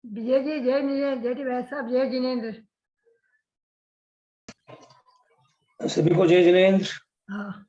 विजय जी जय जय वैसा जय जिनेन्द्र। सभी को जय जिनेन्द्र। हाँ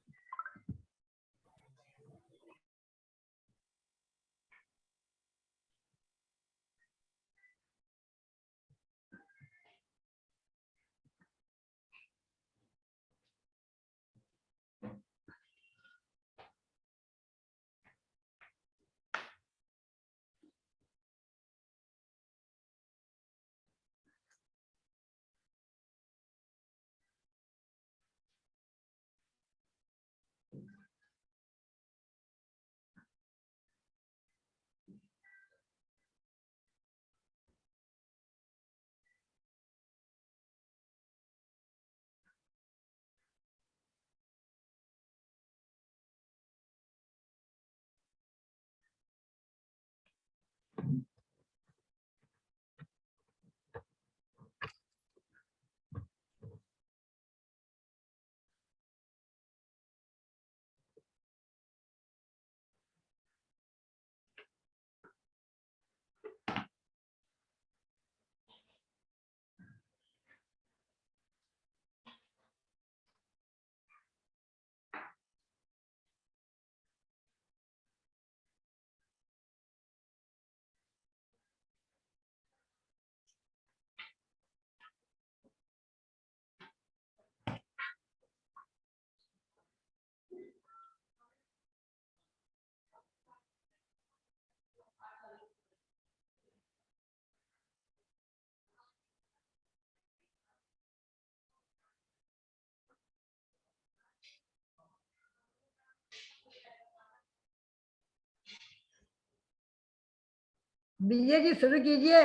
विजय जी शुरू कीजिए।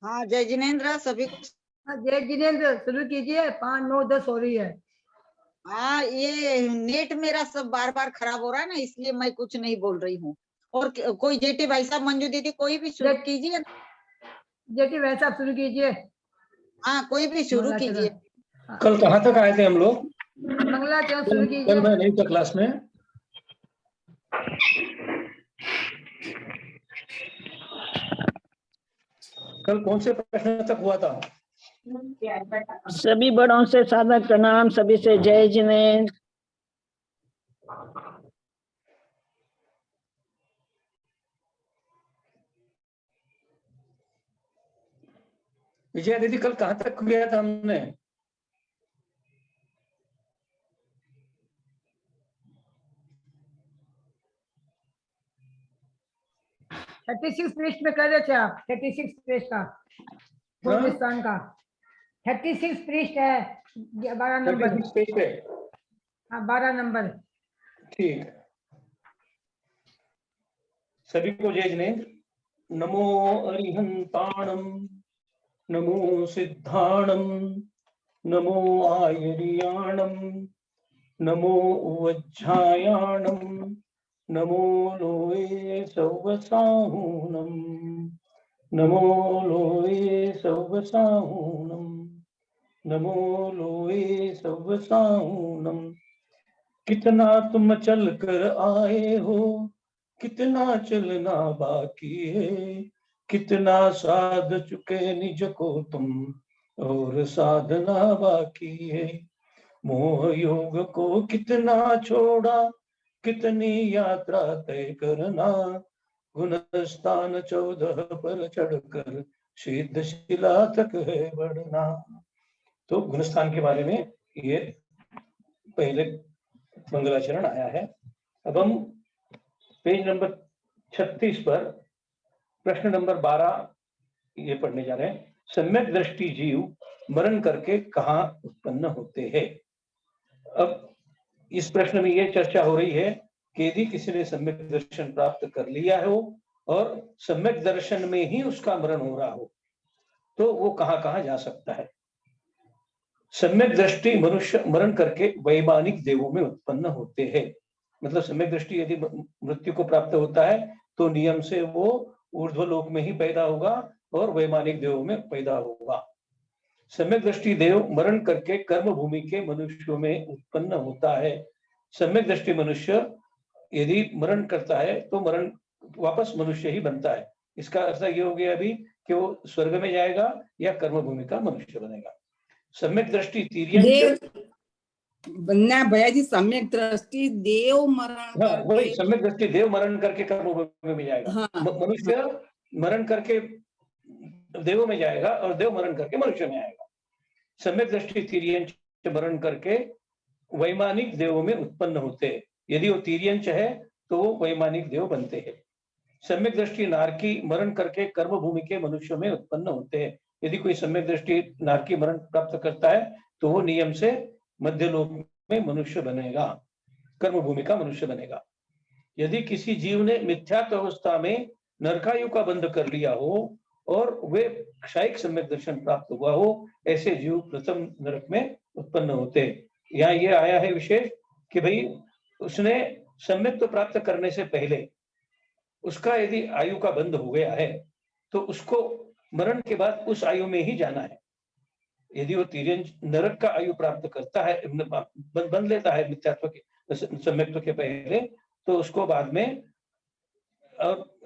हाँ जय जिनेन्द्र सभी को। जय जिनेन्द्र शुरू कीजिए। 5, 9, 10 हो रही है। हाँ ये नेट मेरा सब बार बार खराब हो रहा है ना, इसलिए मैं कुछ नहीं बोल रही हूँ। और कोई जेटी भाई साहब, मंजू दीदी, कोई भी शुरू कीजिए। जेटी भाई साहब शुरू कीजिए। हाँ कोई भी शुरू कीजिए। कल कहाँ तक आए थे हम लोग? मंगलाचरण शुरू कीजिए। कल मैं नहीं था क्लास में। कल कौन से प्रश्न तक हुआ था? सभी बड़ों से सादर प्रणाम, सभी से जय जिनेन्द्र। विजया दीदी कल कहाँ तक किया था हमने? हाँ 36 पृष्ठ में कर रहे थे आप। 36 पृष्ठ का हिंदुस्तान का 36 पृष्ठ है। 12 नंबर। 36 पेज पे। हाँ 12 नंबर। ठीक है। सभी को जय जिनेन्द्र। नमो अरिहंताणम, नमो सिद्धाणम, नमो आयर्याणम, नमो वज्झायाणम, नमो लोये सौवसाहूनम, नमो लोये सौवसाहूनम, नमो लोये सौवसाहूनम। कितना तुम चल कर आए हो, कितना चलना बाकी है, कितना साध चुके निज को तुम, और साधना बाकी है। मोह योग को कितना छोड़ा, कितनी यात्रा तय करना, गुण स्थान 14 पर चढ़कर सिद्ध शिला तक है बढ़ना। तो गुणस्थान के बारे में ये पहले मंगलाचरण आया है। अब हम पेज नंबर 36 पर प्रश्न नंबर 12 ये पढ़ने जा रहे हैं। सम्यक दृष्टि जीव मरण करके कहाँ उत्पन्न होते हैं। अब इस प्रश्न में यह चर्चा हो रही है कि यदि किसी ने सम्यक दर्शन प्राप्त कर लिया हो और सम्यक दर्शन में ही उसका मरण हो रहा हो तो वो कहाँ कहाँ जा सकता है। सम्यक दृष्टि मनुष्य मरण करके वैमानिक देवों में उत्पन्न होते हैं। मतलब सम्यक दृष्टि यदि मृत्यु को प्राप्त होता है तो नियम से वो ऊर्ध्वलोक में ही पैदा होगा और वैमानिक देवों में पैदा होगा। सम्यक दृष्टि देव मरण करके कर्म भूमि के मनुष्यों में उत्पन्न होता है। सम्यक दृष्टि मनुष्य यदि मरण करता है तो मरण वापस मनुष्य ही बनता है। इसका अर्थ ये हो गया अभी कि वो स्वर्ग में जाएगा या कर्म भूमि का मनुष्य बनेगा। सम्यक दृष्टि तिर्यंच बनना भैया जी, सम्यक दृष्टि देव मरण हाँ वही सम्यक दृष्टि देव मरण करके कर्म भूमि में जाएगा। हाँ, मनुष्य मरण करके देवों में जाएगा और देव मरण करके मनुष्य में आएगा। सम्यक दृष्टि तिर्यंच मरण करके वैमानिक देवों में उत्पन्न होते हैं। यदि वो तिर्यंच है तो वो वैमानिक देव बनते हैं। सम्यक दृष्टि नारकी मरण करके कर्म भूमि के मनुष्यों में उत्पन्न होते हैं। यदि कोई सम्यक दृष्टि नारकी मरण प्राप्त करता है तो वो नियम से मध्यलोक में मनुष्य बनेगा, कर्म भूमि का मनुष्य बनेगा। यदि किसी जीव ने मिथ्यात्व अवस्था में नरकायु का बंध कर लिया हो और वे क्षयिक सम्यक दर्शन प्राप्त हुआ हो, ऐसे जीव प्रथम नरक में उत्पन्न होते हैं। यहाँ ये आया है विशेष कि भाई उसने सम्यक तो प्राप्त करने से पहले उसका यदि आयु का बंध हो गया है तो उसको मरण के बाद उस आयु में ही जाना है। यदि वो तिर्यंच नरक का आयु प्राप्त करता है, बंध लेता है मिथ्यात्व के सम्यक्त्व के पहले, तो उसको बाद में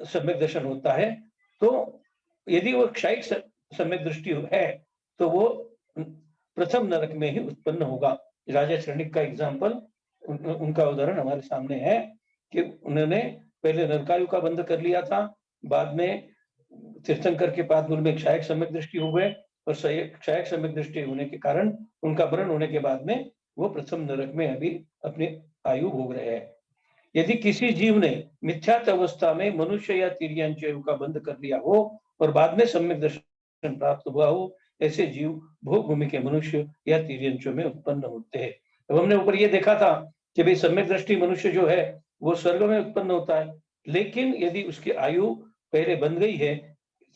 सम्यक दर्शन होता है। तो यदि वो क्षयिक सम्यक दृष्टि है तो वो प्रथम नरक में ही उत्पन्न होगा। राजा श्रेणिक का एग्जाम्पल, उनका उदाहरण हमारे सामने है कि उन्होंने पहले नरकायु का बंध कर लिया था, बाद में तीर्थंकर के पादमूल में क्षयिक सम्यक दृष्टि हो गए और क्षयिक सम्यक दृष्टि होने के कारण उनका मरण होने के बाद में वो प्रथम नरक में अभी अपनी आयु भोग रहे हैं। यदि किसी जीव ने मिथ्यात्व अवस्था में मनुष्य या तिर्यंच आयु का बंध कर लिया हो और बाद में सम्यक दर्शन प्राप्त हुआ हो, ऐसे जीव भोग भूमि के मनुष्य या तिर्यंचों में उत्पन्न होते हैं। अब हमने ऊपर ये देखा था कि भाई सम्यक दृष्टि मनुष्य जो है वो स्वर्ग में उत्पन्न होता है, लेकिन यदि उसकी आयु पहले बन गई है,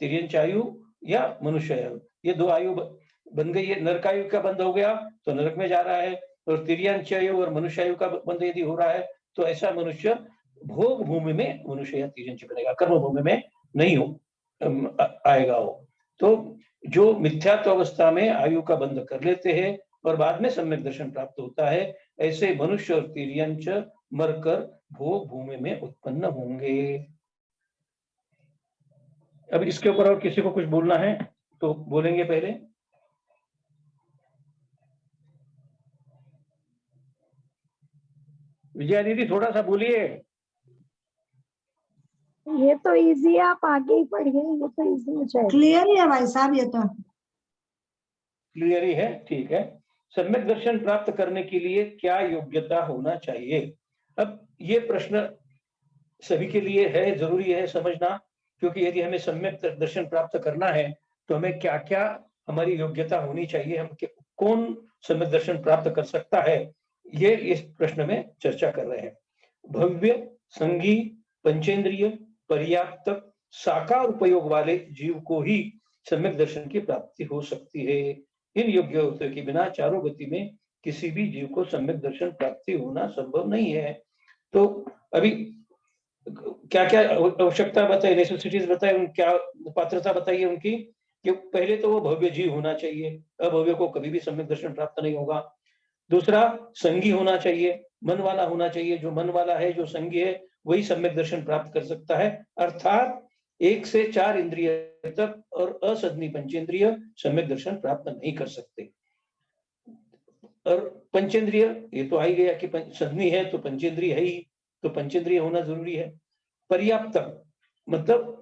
तिर्यंच आयु या मनुष्य आयु, ये दो आयु बन गई है, नरकायु का बंध हो गया तो नरक में जा रहा है, और तिर्यंच आयु और मनुष्य आयु का बंध यदि हो रहा है तो ऐसा मनुष्य भोग भूमि में मनुष्य या तिर्यंच बनेगा, कर्म भूमि में नहीं आएगा वो। तो जो मिथ्यात्व अवस्था में आयु का बंध कर लेते हैं और बाद में सम्यक दर्शन प्राप्त होता है, ऐसे मनुष्य और तिर्यंच मरकर भोग भूमि में उत्पन्न होंगे। अब इसके ऊपर और किसी को कुछ बोलना है तो बोलेंगे पहले। विजया दीदी थोड़ा सा बोलिए। ये तो इजी है, आप आगे ही पढ़िए, ये तो इजी हो जाएगा। क्लियर ही है भाई साहब, ये तो क्लियर ही है, ठीक है। सम्यक दर्शन प्राप्त करने के लिए क्या योग्यता होना चाहिए? अब ये प्रश्न सभी के लिए है, जरूरी है समझना, क्योंकि यदि हमें सम्यक दर्शन प्राप्त करना है तो हमें क्या क्या हमारी योग्यता होनी चाहिए, हम कौन सम्यक दर्शन प्राप्त कर सकता है, ये इस प्रश्न में चर्चा कर रहे हैं। भव्य, संगी, पंचेंद्रिय, पर्याप्त, साकार उपयोग वाले जीव को ही सम्यक दर्शन की प्राप्ति हो सकती है। इन योग्यताओं के बिना चारों गति में किसी भी जीव को सम्यक दर्शन प्राप्ति होना संभव नहीं है। तो अभी क्या क्या आवश्यकता बताइए, नेसेसिटीज बताइए, क्या पात्रता बताइए उनकी, कि पहले तो वो भव्य जीव होना चाहिए, अभव्य को कभी भी सम्यक दर्शन प्राप्त नहीं होगा। दूसरा, संगी होना चाहिए, मन वाला होना चाहिए, जो मन वाला है, जो संगी है, वही सम्यक दर्शन प्राप्त कर सकता है। अर्थात 1 से 4 इंद्रिय तक और असदनी पंचेंद्रिय सम्यक दर्शन प्राप्त नहीं कर सकते। और पंचेंद्रिय, ये तो आ ही गया कि सदनी है तो पंचेंद्रिय है ही, तो पंचेंद्रिय होना जरूरी है। पर्याप्त मतलब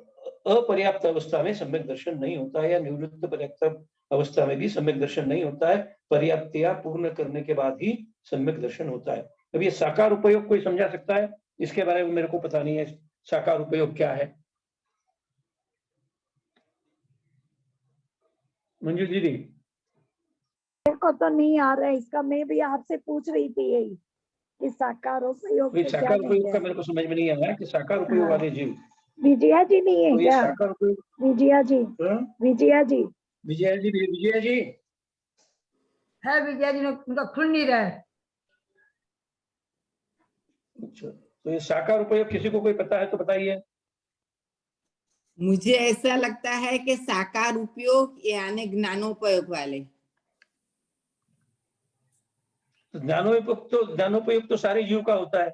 अपर्याप्त अवस्था में सम्यक दर्शन नहीं होता है, या निवृत्त पर्याप्त अवस्था में भी सम्यक दर्शन नहीं होता है। पर्याप्तया पूर्ण करने के बाद ही सम्यक दर्शन होता है। अब ये साकार उपयोग कोई समझा सकता है? इसके बारे में मेरे को पता नहीं है, साकार उपयोग क्या है? मंजू दीदी, मेरे को तो नहीं आ रहा है इसका, मैं भी आपसे पूछ रही थी यही कि साकार उपयोग ये से क्या साकार उपयोग समझा का है? मेरे को समझ में नहीं आया कि साकार उपयोग हाँ। वाले जीव, विजया जी नहीं है तो ये क्या? साकार उपयोग। विजया जी, हाँ? विजया जी। विजया जी, विजया जी, है विजया जी ने, उनका खुल नहीं रहा है। अच्छा, तो ये साकार उपयोग किसी को कोई पता है तो बताइए। मुझे ऐसा लगता है कि साकार उपयोग यानी ज्ञानोपयोग वाले। तो ज्ञानोपयोग तो सारे जीव का होता है,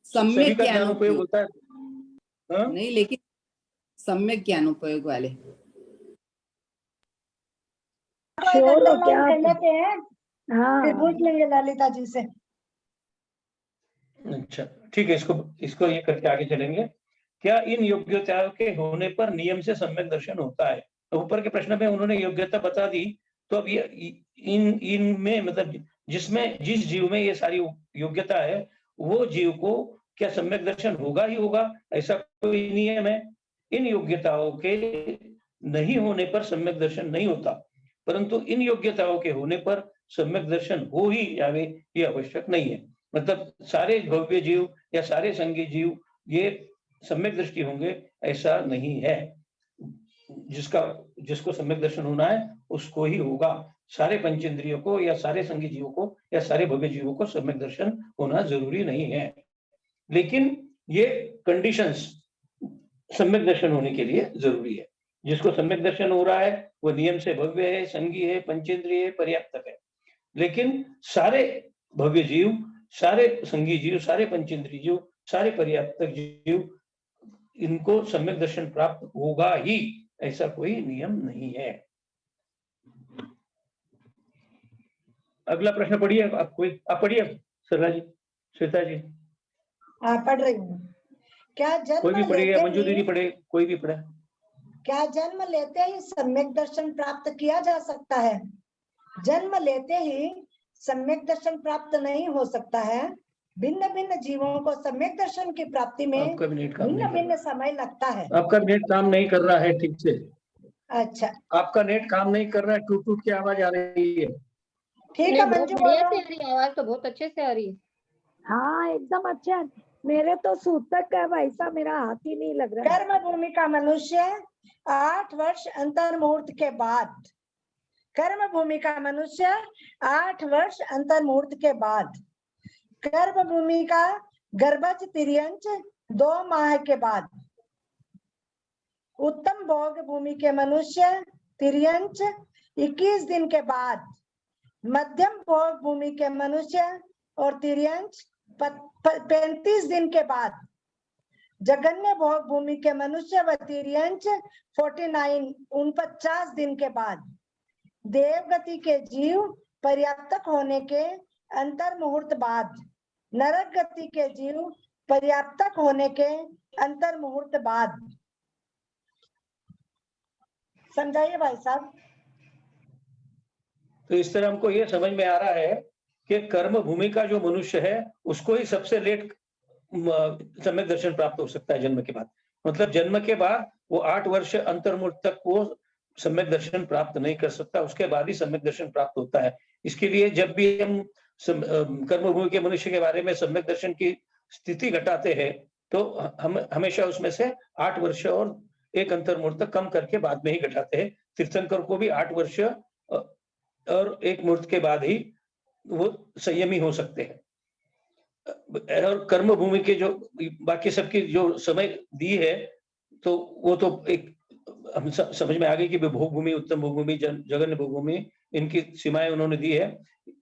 सभी सम्यक का ज्ञानोपयोग ज्ञानोपयोग होता है। हाँ? नहीं, लेकिन सम्यक ज्ञानोपयोग वाले। श्योर हो क्या कर आप? लेते हैं, फिर हाँ, पूछ लेंगे ललिता जी से। अच्छा, ठीक है, इसको ये करके आगे चलेंगे। क्या इन योग्यताओं के होने पर नियम से सम्यक दर्शन होता है? तो ऊपर के प्रश्न में उन्होंने योग्यता बता दी, तो अब ये इनमें मतलब जिस जीव में ये सारी योग्यता है, वो जीव को क्या सम्यक दर्शन होगा ही होगा, ऐसा कोई नियम है? इन योग्यताओं के नहीं होने पर सम्यक दर्शन नहीं होता, परंतु इन योग्यताओं के होने पर सम्यक दर्शन हो ही जावे ये आवश्यक नहीं है। मतलब सारे भव्य जीव या सारे संगी जीव ये सम्यक दृष्टि होंगे ऐसा नहीं है। जिसको सम्यक दर्शन होना है उसको ही होगा। सारे पंचेंद्रियों को या सारे संगी जीवों को या सारे भव्य जीवों को सम्यक दर्शन होना जरूरी नहीं है, लेकिन ये कंडीशंस सम्यक दर्शन होने के लिए जरूरी है। जिसको सम्यक दर्शन हो रहा है वो नियम से भव्य है, संगी है, पंचेंद्रिय है, पर्याप्तक है। लेकिन सारे भव्य जीव, सारे संगी जीव, सारे पंचेंद्रिय जीव, सारे पर्याप्तक जीव, इनको सम्यक दर्शन प्राप्त होगा ही, ऐसा कोई नियम नहीं है। अगला प्रश्न पढ़िए आप, आप पढ़िए सरला जी, श्वेता जी, पढ़ रही हूँ। क्या कोई जन्म भी पढ़िए, लेते मंजू दीदी ही पढ़े, कोई भी पढ़े। क्या जन्म लेते ही सम्यक दर्शन प्राप्त किया जा सकता है? जन्म लेते ही सम्यक दर्शन प्राप्त नहीं हो सकता है। भिन्न भिन्न जीवों को सम्यक दर्शन की प्राप्ति में आपका भी नेट काम नहीं भिन्न कर भिन्न समय लगता है। रहा, आपका नेट काम नहीं कर रहा है ठीक से, अच्छा, आपका नेट काम नहीं कर रहा है, टूट टूट की आवाज आ रही है। ठीक नहीं, है बहुत मंजू बढ़िया बोलो। से आ रही है आवाज, तो बहुत अच्छे से आ रही है। हाँ एकदम अच्छा। मेरे तो सूतक का वैसा मेरा हाथ ही नहीं लग रहा है। कर्म भूमि का मनुष्य 8 वर्ष अंतर मुहूर्त के बाद, कर्म भूमि का मनुष्य 8 वर्ष अंतर मुहूर्त के बाद, कर्म भूमि का गर्भज तिर्यंच 2 माह के बाद, उत्तम भोग भूमि के मनुष्य तिर्यंच 21 दिन के बाद, मध्यम भोग भूमि के मनुष्य और तिर्यंच 35 दिन के बाद, जगन्य भोग भूमि के मनुष्य व तिर्यंच 49 दिन के बाद, देवगति के जीव पर्याप्तक होने के अंतर मुहूर्त बाद, नरक गति के जीव पर्याप्तक होने के अंतर मुहूर्त बाद। समझाइए भाई साहब। तो इस तरह हमको ये समझ में आ रहा है कि कर्म भूमि का जो मनुष्य है उसको ही सबसे लेट सम्यक दर्शन प्राप्त हो सकता है जन्म के बाद। मतलब जन्म के बाद वो 8 वर्ष अंतर्मुहूर्त तक वो सम्यक दर्शन प्राप्त नहीं कर सकता, उसके बाद ही सम्यक दर्शन प्राप्त होता है। इसके लिए जब भी हम कर्म भूमि के मनुष्य के बारे में सम्यक दर्शन की स्थिति घटाते हैं तो हम हमेशा उसमें से 8 वर्ष और एक अंतर्मुहूर्त तक कम करके बाद में ही घटाते हैं। तीर्थंकर को भी 8 वर्ष और एक मुहूर्त के बाद ही वो संयमी हो सकते हैं। और कर्म भूमि के जो बाकी सबकी जो समय दी है तो वो तो एक हम समझ में आ गई कि भोग भूमि, उत्तम भोग भूमि, जगन्य भोग भूमि, इनकी सीमाएं उन्होंने दी है।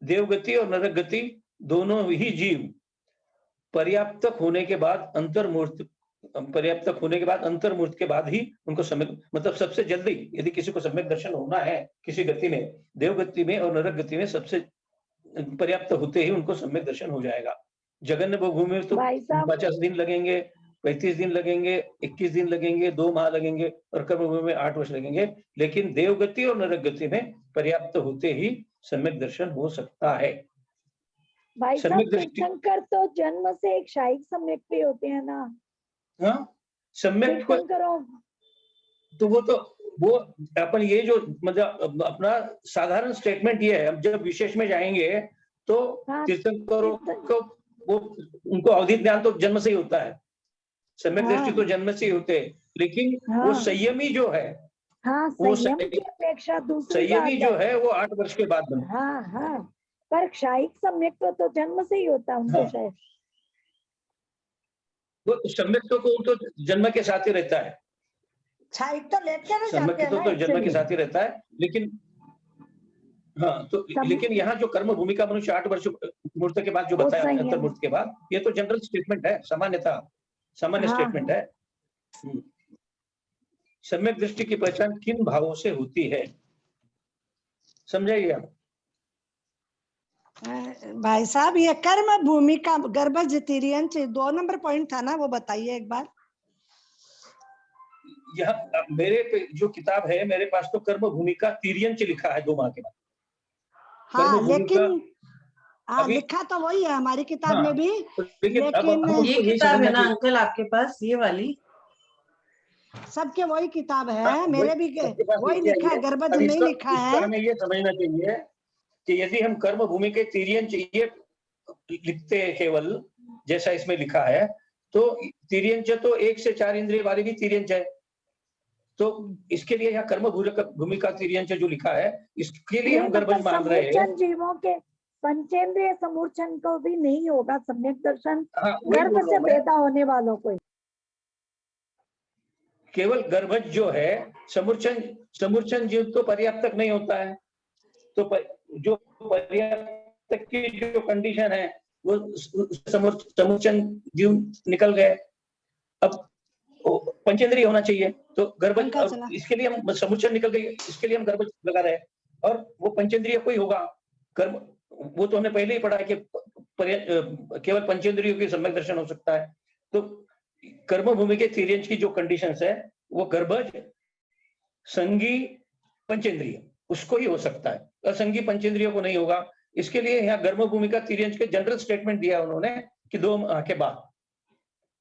देवगति और नरक गति दोनों ही जीव पर्याप्तक होने के बाद अंतर्मुहूर्त के बाद ही उनको सम्यक, मतलब सबसे जल्दी यदि किसी को सम्यक दर्शन होना है किसी गति में, देवगति में और नरक गति में सबसे पर्याप्त होते ही उनको सम्यक दर्शन हो जाएगा। जगन्य भूमि में तो 50 दिन लगेंगे, 35 दिन लगेंगे, 21 दिन लगेंगे, 2 माह लगेंगे, और कर्म भूमि में 8 वर्ष लगेंगे। लेकिन देवगति और नरक गति में पर्याप्त होते ही सम्यक दर्शन हो सकता है। भाई साहब सम्यक दृष्टि, तीर्थंकर तो जन्म से एक शाही सम्यक भी होते हैं ना, हाँ सम्यक को, तीर्थंकरों। तो वो अपन ये जो मतलब अपना साधारण स्टेटमेंट ये है। अब जब विशेष में जाएंगे तो हाँ, तीर्थंकरों को वो उनको अवधि ज्ञान तो जन्म से ही होता है, सम्यक दृष्टि तो जन्म से ही होते हैं, लेकिन वो हाँ। संयमी जो है, हाँ, वो संयम की अपेक्षा दूसरी संयमी बात जो है वो 8 वर्ष के बाद बने। हाँ हाँ, पर क्षायिक सम्यक तो जन्म से ही होता है उनको हाँ। शायद। वो सम्यक तो जन्म के साथ ही रहता है, छाइक तो लेके नहीं सम्यक जाते हैं तो ना जन्म के actually। साथ ही रहता है, लेकिन हाँ तो लेकिन यहाँ जो कर्म भूमिका मनुष्य 8 वर्ष मूर्त के बाद जो वो बताया, संयम। अंतर्मूर्त के बाद, ये तो जनरल स्टेटमेंट है, सामान्य हाँ, स्टेटमेंट है। सम्यक दृष्टि की पहचान किन भावों से होती है, समझाइए आप। भाई साहब ये कर्म भूमिका गर्भज तिर्यंच 2 नंबर पॉइंट था ना, वो बताइए एक बार। यहाँ मेरे पे जो किताब है मेरे पास तो कर्म भूमिका तिर्यंच लिखा है 2 माह के बाद। हाँ कर्म भूमिका लेकिन हाँ अभी, लिखा तो वही है हमारी किताब हाँ, में भी, लेकिन अब लेकिन हमको ये ये किताब है समझना ना चाहिए, अंकल आपके पास, ये वाली? सबके वही किताब है, हाँ, मेरे भी सबके पास वही लिखी है लिखा है, ये। गर्भज अब नहीं लिखा इसका है। हमें ये समझना चाहिए कि यदि हम कर्म भूमि के तिर्यंच ये लिखते हैं केवल जैसा इसमें लिखा है, तो तिर्यंच तो 1 से 4 इंद्रिय वाली भी तिर्यंच है, तो इसके लिए यहाँ कर्म भूमिका तिर्यंच जो लिखा है इसके लिए हम गर्भज मान रहे हैं। समूर्छन जीवों के पंचेंद्रिय समूर्छन को भी नहीं होगा सम्यक दर्शन, हाँ, वही गर्भ बोल रहा से हूं मैं। पैदा होने वालों को। केवल गर्भज जो है समूर्छन जीव तो पर्याप्त नहीं होता है, तो जो पर्याप्त की जो कंडीशन है वो समूर्छन जीव निकल गए। अब पंचेंद्रिय होना चाहिए, तो गर्भज, इसके लिए हम समूर्छन निकल गई, इसके लिए हम गर्भज लगा रहे हैं, और वो पंचेंद्रिय कोई होगा कर्म, वो तो हमने पहले ही पढ़ा है कि केवल पंचेंद्रियों की सम्यक दर्शन हो सकता है। तो कर्म भूमि के तिर्यंच की जो कंडीशंस है वो गर्भज, संगी, पंचेंद्रिय उसको ही हो सकता है, असंगी पंचेंद्रियों को नहीं होगा। इसके लिए यहाँ गर्भ भूमि का तिर्यंच के जनरल स्टेटमेंट दिया उन्होंने कि 2 माह के बाद,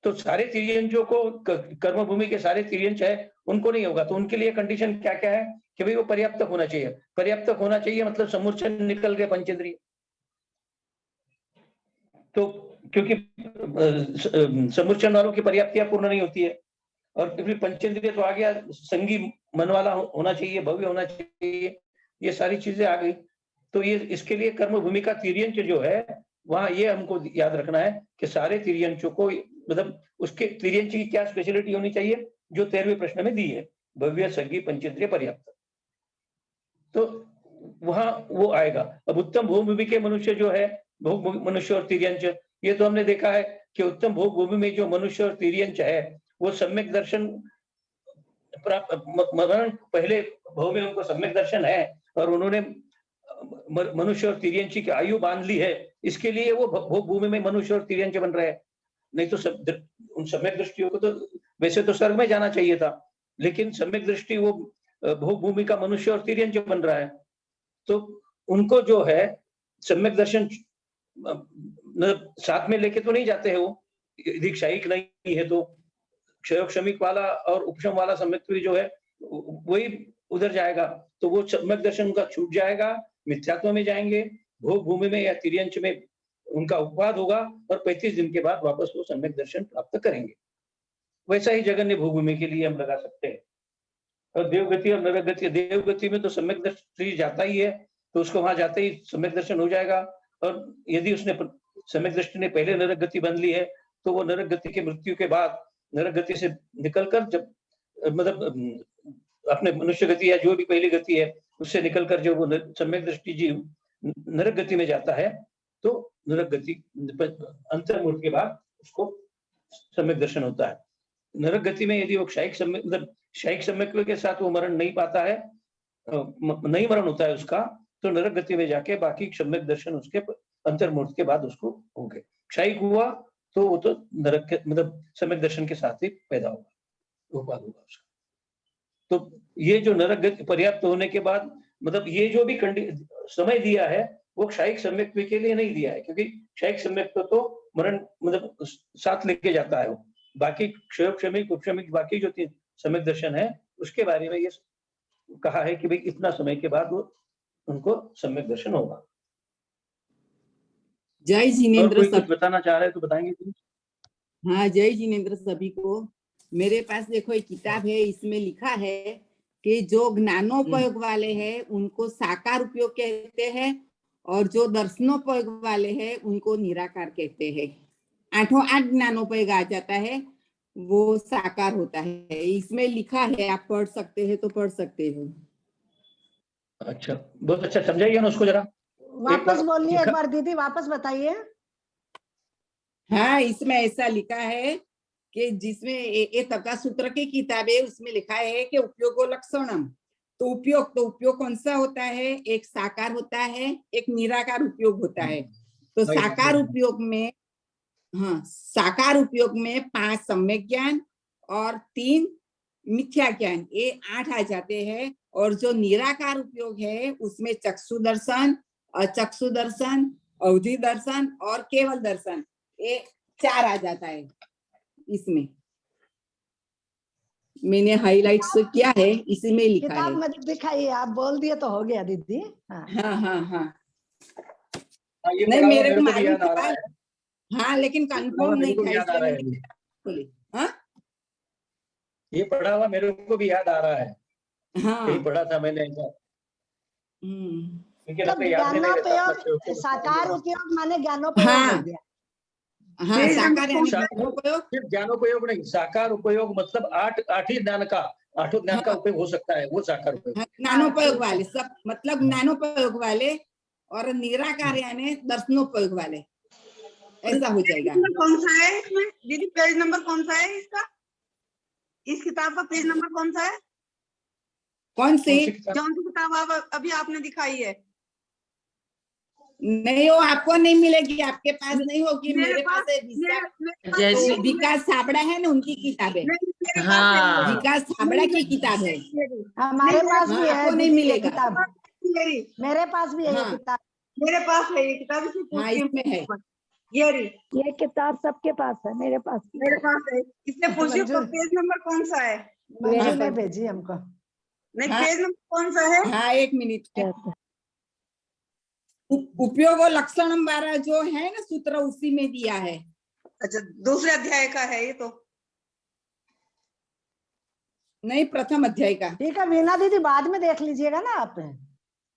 तो सारे तिर्यंचों को, कर्म भूमि के सारे तिर्यंच है उनको नहीं होगा, तो उनके लिए कंडीशन क्या क्या है कि भाई वो पर्याप्त होना चाहिए। पर्याप्त होना चाहिए मतलब समूर्छन निकल गए पंचेंद्रिय, तो क्योंकि समूर्छन वालों की पर्याप्तियां पूर्ण नहीं होती है, और फिर पंचेंद्रिय तो आ गया, संगी मन वाला होना चाहिए, भव्य होना चाहिए, ये सारी चीजें आ गई। तो ये इसके लिए कर्म भूमिका तिर्यंच जो है वहां ये हमको याद रखना है कि सारे तिर्यंचों को, मतलब उसके तिर्यंच की क्या स्पेशलिटी होनी चाहिए जो 13वें प्रश्न में दी है, भव्य, संगी, पंचेंद्रिय, पर्याप्त, तो वहां वो आएगा। अब उत्तम भोग भूमि के मनुष्य जो है, भोग मनुष्य और तिर्यंच, ये तो हमने देखा है कि उत्तम भोग भूमि में जो मनुष्य और तिर्यंच है वो सम्यक दर्शन प्राप्त, मरण पहले भव में उनको सम्यक दर्शन है और उन्होंने मनुष्य और तिर्यंची की आयु बांध ली है, इसके लिए वो भोग भूमि में मनुष्य और तिर्यंच बन रहे हैं। नहीं तो उन सम्यक दृष्टियों को तो वैसे तो स्वर्ग में जाना चाहिए था, लेकिन सम्यक दृष्टि वो भोग भूमि का मनुष्य और तिर्यंच बन रहा है, तो उनको जो है सम्यक दर्शन साथ में लेके तो नहीं जाते हैं वो, यदि क्षयिक नहीं है तो क्षय क्षमिक वाला और उपशम वाला सम्यक जो है वही उधर जाएगा, तो वो सम्यक दर्शन उनका छूट जाएगा, मिथ्यात्व में जाएंगे, भोग भूमि में या तिर्यंच में उनका उपवाद होगा और 35 दिन के बाद वापस वो सम्यक दर्शन प्राप्त करेंगे। वैसा ही जगन्य भोग भूमि के लिए हम लगा सकते हैं। और देवगति और नरकगति, देवगति में तो सम्यक दृष्टि जाता ही है, तो उसको वहां जाते ही सम्यक दर्शन हो जाएगा, और यदि उसने सम्यक दृष्टि ने पहले नरक गति बन ली है तो वो नरक गति की मृत्यु के बाद नरक गति से निकलकर जब मतलब अपने मनुष्य गति या जो भी पहली गति है उससे निकलकर जब वो सम्यक दृष्टि जीव नरक गति में जाता है तो नरक गति अंतर्मुख के बाद उसको सम्यक दर्शन होता है। नरक गति में यदि वो क्षयिक सम्यक, मतलब क्षयिक सम्यक के साथ वो मरण नहीं पाता है, नहीं मरण होता है उसका, तो नरक गति में जाके बाकी सम्यक दर्शन उसके अंतर्मुख के बाद उसको होंगे। क्षयिक हुआ तो वो तो नरक के मतलब सम्यक दर्शन के साथ ही पैदा होगा, उपवाद होगा उसका। तो ये जो नरक गति पर्याप्त होने के बाद, मतलब ये जो भी समय दिया है वो क्षयिक सम्यक्त्व के लिए नहीं दिया है, क्योंकि क्षयिक सम्यक्त्व तो मरण मतलब साथ लेके जाता है वो। बाकी क्षयोपशमिक उपशमिक बाकी जो तीन सम्यक दर्शन है उसके बारे में ये कहा है कि भाई इतना समय के बाद वो उनको सम्यक दर्शन होगा। जय और जिनेन्द्र कोई कुछ सब। बताना चाह रहे हैं तो बताएंगे प्लीज। हाँ, जय जिनेन्द्र सभी को। मेरे पास देखो एक किताब है, इसमें लिखा है कि जो ज्ञानोपयोग वाले हैं उनको साकार उपयोग कहते हैं और जो दर्शनोपयोग वाले हैं उनको निराकार कहते हैं। 8 ज्ञानोपयोग आ जाता है, वो साकार होता है। इसमें लिखा है, आप पढ़ सकते हैं तो पढ़ सकते हो। अच्छा, बहुत अच्छा, समझाइए ना उसको जरा। वापस बोलिए एक बार दीदी, वापस बताइए। हाँ, इसमें ऐसा लिखा है कि जिसमें ये तका सूत्र की किताब है, उसमें लिखा है कि उपयोगो लक्षणम। तो उपयोग कौन सा होता है? एक साकार होता है, एक निराकार उपयोग होता है। तो साकार उपयोग में, हाँ, साकार उपयोग में 5 सम्यक ज्ञान और 3 मिथ्या ज्ञान, ये 8 आ जाते हैं। और जो निराकार उपयोग है उसमें चक्षु दर्शन, अचक्षु दर्शन, अवधि दर्शन और केवल दर्शन, ये 4 आ जाता है। इसमें मैंने हाईलाइट किया है, इसी में लिखा है। किताब में दिखाइए, आप बोल दिए तो हो गया दीदी। हाँ हाँ। ये नहीं, मेरे को भी मालूम याद आ रहा था। है। हाँ, लेकिन कंफर्म नहीं था, याद आ रहा है। बोले। हाँ, ये पढ़ा हुआ मेरे को भी याद आ रहा है। हाँ, यही पढ़ा था मैंने ऐसा। लेकिन तो अपने याद में नहीं रहता। ज्ञानोपयोग, साकार उपयोग माने ज्ञानोपयोग हाँ, हो गया। हाँ, साकार यानी ज्ञानोपयोग। सिर्फ ज्ञानोपयोग नहीं, साकार उपयोग मतलब 8 ही ज्ञान का, 8 ज्ञान का उपयोग हो सकता है, वो साकार उपयोग। ज्ञानोपयोग वाले सब, मतलब ज्ञानोपयोग वाले और निराकार यानी दर्शनोपयोग वाले, ऐसा हो जाएगा। कौन सा है इसमें दीदी? पेज नंबर कौन सा है इसका? इस किताब का पेज नंबर कौन सा है? कौन सी? कौन सी किताब अभी आपने दिखाई है? नहीं, वो आपको नहीं मिलेगी, आपके पास नहीं होगी। मेरे पास है। विकास साबड़ा है ना, उनकी किताब है। हाँ, विकास साबड़ा की किताब है। हमारे पास भी है, आपको नहीं मिलेगा। किताब मेरे पास भी है ये किताब। मेरे पास है ये किताब। हाँ, इसमें है। ये किताब सबके पास है, मेरे पास है। इससे पूछिए पेज नंबर कौन सा है? मंजू ने भेजी हमको। नहीं, पेज नंबर कौन सा है? हाँ, 1 मिनट। उपयोग और लक्षण 12 जो है ना सूत्र, उसी में दिया है। अच्छा, दूसरे अध्याय का है ये तो? नहीं, प्रथम अध्याय का। ठीक है वीणा दीदी, बाद में देख लीजिएगा ना आप।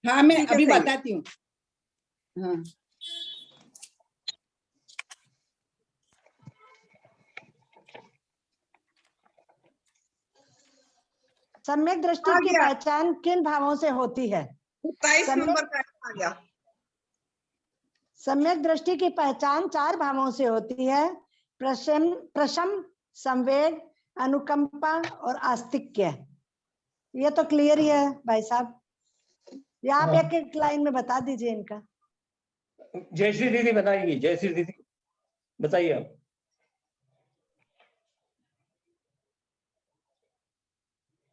हाँ, मैं अभी बताती हूँ। हाँ, सम्यक दृष्टि की पहचान किन भावों से होती है? 27 नंबर का आ गया। सम्यक दृष्टि की पहचान 4 भावों से होती है: प्रशम, संवेग, अनुकंपा और आस्तिक्य। ये तो क्लियर ही है भाई साहब। ये आप एक एक लाइन में बता दीजिए इनका। जयश्री दीदी बताइए, जयश्री दीदी बताइए आप।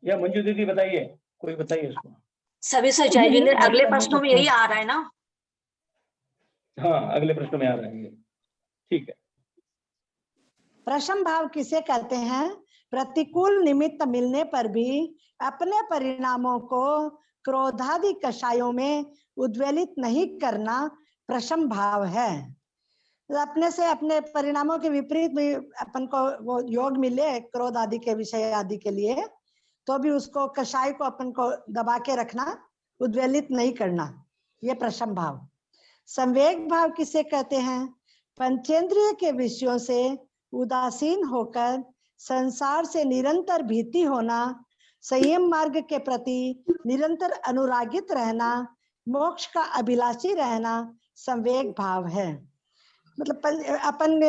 या मंजू दीदी बताइए, कोई बताइए उसको। सभी से जय जिनेन्द्र। अगले प्रश्नों में यही आ रहा है ना? हाँ, अगले प्रश्न में आ रहा है। ठीक है। प्रशम भाव किसे कहते हैं? प्रतिकूल निमित्त मिलने पर भी अपने परिणामों को क्रोधादि कषायों में उद्वेलित नहीं करना प्रशम भाव है। अपने से अपने परिणामों के विपरीत भी अपन को वो योग मिले क्रोध आदि के विषय आदि के लिए, तो भी उसको कषाय को अपन को दबा के रखना, उद्वेलित नहीं करना, ये प्रशम भाव। संवेग भाव किसे कहते हैं? पंचेंद्रिय के विषयों से उदासीन होकर संसार से निरंतर भीति होना, संयम मार्ग के प्रति निरंतर अनुरागित रहना, मोक्ष का अभिलाषी रहना संवेग भाव है। मतलब अपन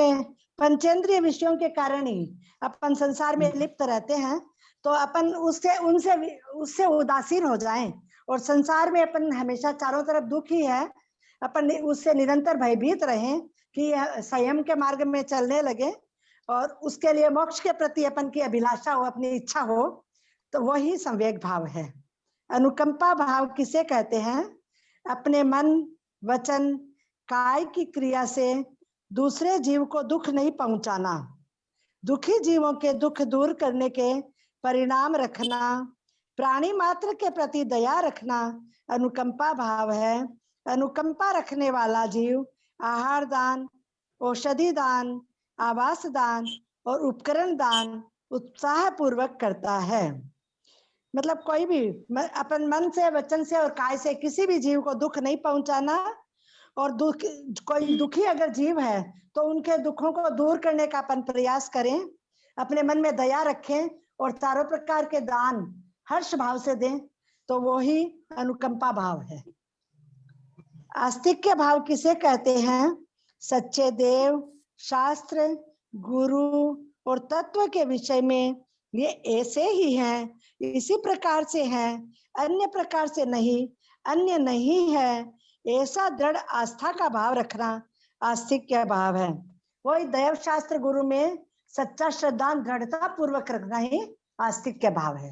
पंचेंद्रिय विषयों के कारण ही अपन संसार में लिप्त रहते हैं, तो अपन उससे उदासीन हो जाएं और संसार में अपन हमेशा चारों तरफ दुख ही है, अपन उससे निरंतर भयभीत रहें कि संयम के मार्ग में चलने लगे और उसके लिए मोक्ष के प्रति अपन की अभिलाषा हो, अपनी इच्छा हो, तो वही संवेग भाव है। अनुकंपा भाव किसे कहते हैं? अपने मन, वचन, काय की क्रिया से दूसरे जीव को दुख नहीं पहुंचाना, दुखी जीवों के दुख दूर करने के परिणाम रखना, प्राणी मात्र के प्रति दया रखना अनुकंपा भाव है। अनुकंपा रखने वाला जीव आहार दान, औषधि दान, आवास दान और उपकरण दान उत्साह पूर्वक करता है। मतलब कोई भी अपन मन से, वचन से और काय से किसी भी जीव को दुख नहीं पहुंचाना, और कोई दुखी अगर जीव है तो उनके दुखों को दूर करने का अपन प्रयास करें, अपने मन में दया रखें और चारों प्रकार के दान हर्ष भाव से दें, तो वो ही अनुकंपा भाव है। आस्तिक्य भाव किसे कहते हैं? सच्चे देव, शास्त्र, गुरु और तत्व के विषय में ये ऐसे ही हैं, इसी प्रकार से हैं, अन्य प्रकार से नहीं, अन्य नहीं है, ऐसा दृढ़ आस्था का भाव रखना आस्तिक्य भाव है। वही दैव शास्त्र गुरु में सच्चा श्रद्धा दृढ़ता पूर्वक रखना ही आस्तिक्य भाव है।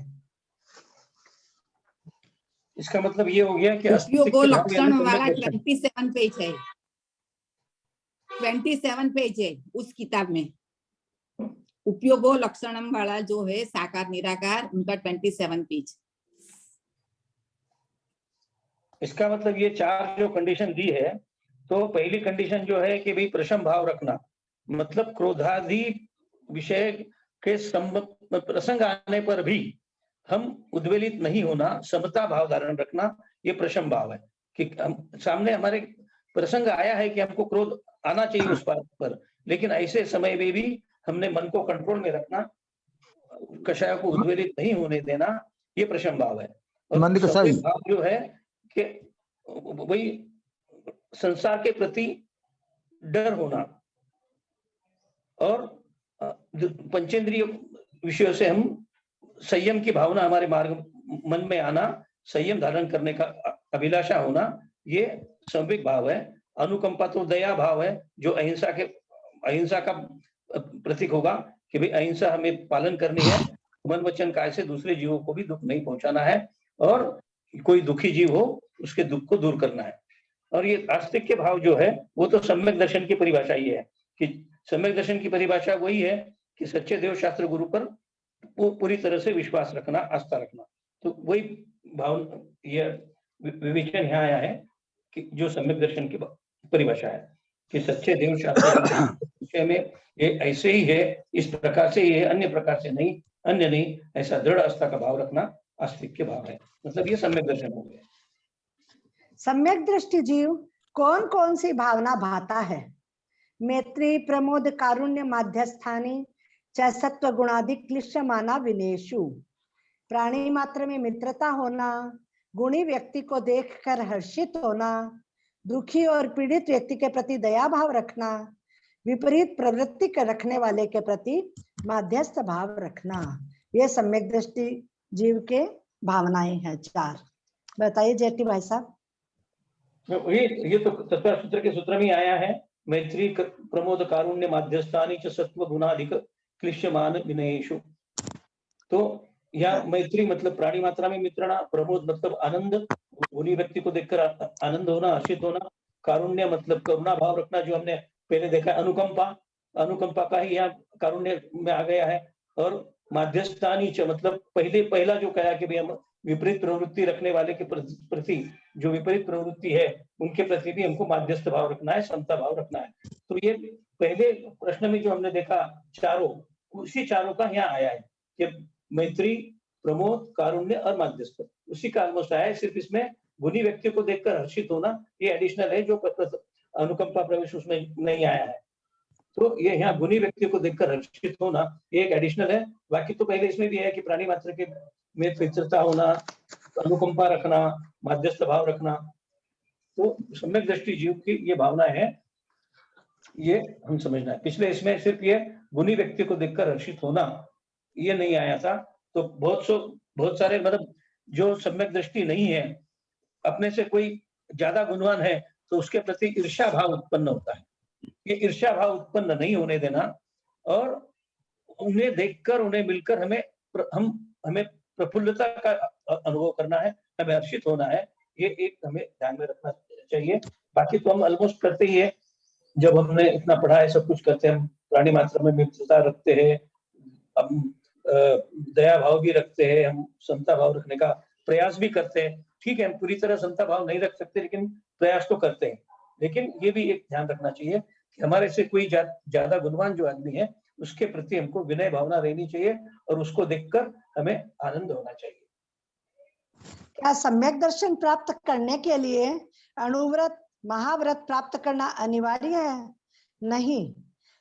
इसका मतलब ये हो गया कि उपयोगो लक्षण वाला 27 पेज है, 27 पेज है उस किताब में। उपयोगो लक्षणम वाला जो है साकार निराकार, उनका 27 पेज। इसका मतलब ये 4 जो कंडीशन दी है, तो पहली कंडीशन जो है कि भाई प्रशम भाव रखना, मतलब क्रोधादि विषय के प्रसंग आने पर भी हम उद्वेलित नहीं होना, समता भाव धारण रखना, ये प्रशम भाव है कि सामने हमारे प्रसंग आया है कि हमको क्रोध आना चाहिए उस बात पर, लेकिन ऐसे समय में भी हमने मन को कंट्रोल में रखना, कषाय को उद्वेलित नहीं होने देना, ये प्रशम भाव है। और संवेग भाव जो है कि वही संसार के प्रति डर होना और पंचेंद्रिय विषयों से हम संयम की भावना हमारे मन में आना, संयम धारण करने का अभिलाषा होना, ये संवेग भाव है। अनुकंपा तो दया भाव है, जो अहिंसा का प्रतीक होगा कि भाई अहिंसा हमें पालन करनी है, मन वचन काय से दूसरे जीवों को भी दुख नहीं पहुंचाना है, और कोई दुखी जीव हो उसके दुख को दूर करना है। और ये आस्तिक्य भाव जो है वो तो सम्यक दर्शन की परिभाषा ये है कि सम्यक दर्शन की परिभाषा वही है कि सच्चे देव शास्त्र गुरु पर पूरी तरह से विश्वास रखना, आस्था रखना। तो वही भाव, ये विवेचन यहाँ आया है कि जो सम्यक दर्शन की परिभाषा है कि सच्चे देव शास्त्र विषय में ये ऐसे ही है, इस प्रकार से ये, अन्य प्रकार से नहीं, अन्य नहीं, ऐसा दृढ़ आस्था का भाव रखना आस्तिक्य भाव है। मतलब ये सम्यक दर्शन हो गया। सम्यक दृष्टि जीव कौन कौन सी भावना भाता है? मैत्री, प्रमोद, कारुण्य, माध्यस्थानी, सत्व गुणादि क्लिश्यमाना विनेशु। प्राणी मात्र में मित्रता होना, गुणी व्यक्ति को देखकर हर्षित होना, दुखी और पीड़ित व्यक्ति के प्रति दया भाव रखना, विपरीत प्रवृत्ति के रखने वाले के प्रति माध्यस्थ भाव रखना, ये सम्यक दृष्टि जीव के भावनाएं हैं 4। बताइए जेटी भाई साहब। ये तो तत्व सूत्र के सूत्र में आया है, मैत्री, प्रमोद, कारुण्य, माध्यस्थानी च सत्व गुणाधिक क्लिश्यमान विनयेषु। तो यहाँ मैत्री मतलब प्राणी मात्रा में मित्रना, प्रमोद मतलब आनंद, गुणी व्यक्ति को देखकर आनंद होना, हर्षित होना, कारुण्य मतलब करुणा भाव रखना, जो हमने पहले देखा, अनुकंपा का ही यहाँ कारुण्य में आ गया है, और माध्यस्थानी च मतलब पहला जो कहा कि भाई हम विपरीत प्रवृत्ति रखने वाले के प्रति, जो विपरीत प्रवृत्ति है उनके प्रति भी हमको माध्यस्थ भाव रखना है, समता भाव रखना है। तो ये पहले प्रश्न में जो हमने देखा चारों, उसी चारों का यहाँ आया है कि मैत्री, प्रमोद, कारुण्य और माध्यस्थ, उसी का ऑलमोस्ट आया है। सिर्फ इसमें गुणी व्यक्ति को देखकर हर्षित होना ये एडिशनल है, जो अनुकंपा प्रवेश उसमें नहीं आया है। तो ये यहाँ गुणी व्यक्ति को देखकर हर्षित होना ये एक एडिशनल है। बाकी तो पहले इसमें भी है कि प्राणी मात्र के में मित्रता होना, अनुकंपा रखना, माध्यस्थ भाव रखना। तो सम्यक दृष्टि जीव की ये भावना है, ये हम समझना है। पिछले इसमें सिर्फ ये गुणी व्यक्ति को देखकर हर्षित होना ये नहीं आया था। तो बहुत सारे मतलब जो सम्यक दृष्टि नहीं है, अपने से कोई ज्यादा गुणवान है तो उसके प्रति ईर्ष्या भाव उत्पन्न होता है। ये ईर्ष्या भाव उत्पन्न नहीं होने देना, और उन्हें देखकर, उन्हें मिलकर हमें प्रफुल्लता का अनुभव करना है, हमें हर्षित होना है। ये एक हमें ध्यान में रखना चाहिए। बाकी तो हम ऑलमोस्ट करते ही है, जब हमने इतना पढ़ा है सब कुछ करते हैं, हम प्राणी मात्रा में मित्रता रखते हैं, हम दया भाव भी रखते हैं, हम समता भाव रखने का प्रयास भी करते हैं। ठीक है, हम पूरी तरह समता भाव नहीं रख सकते, लेकिन प्रयास तो करते हैं। लेकिन ये भी एक ध्यान रखना चाहिए कि हमारे से कोई ज्यादा गुणवान जो आदमी है, उसके प्रति हमको विनय भावना रहनी चाहिए और उसको देखकर हमें आनंद होना चाहिए। क्या सम्यक दर्शन प्राप्त करने के लिए अणुव्रत महाव्रत प्राप्त करना अनिवार्य है? नहीं,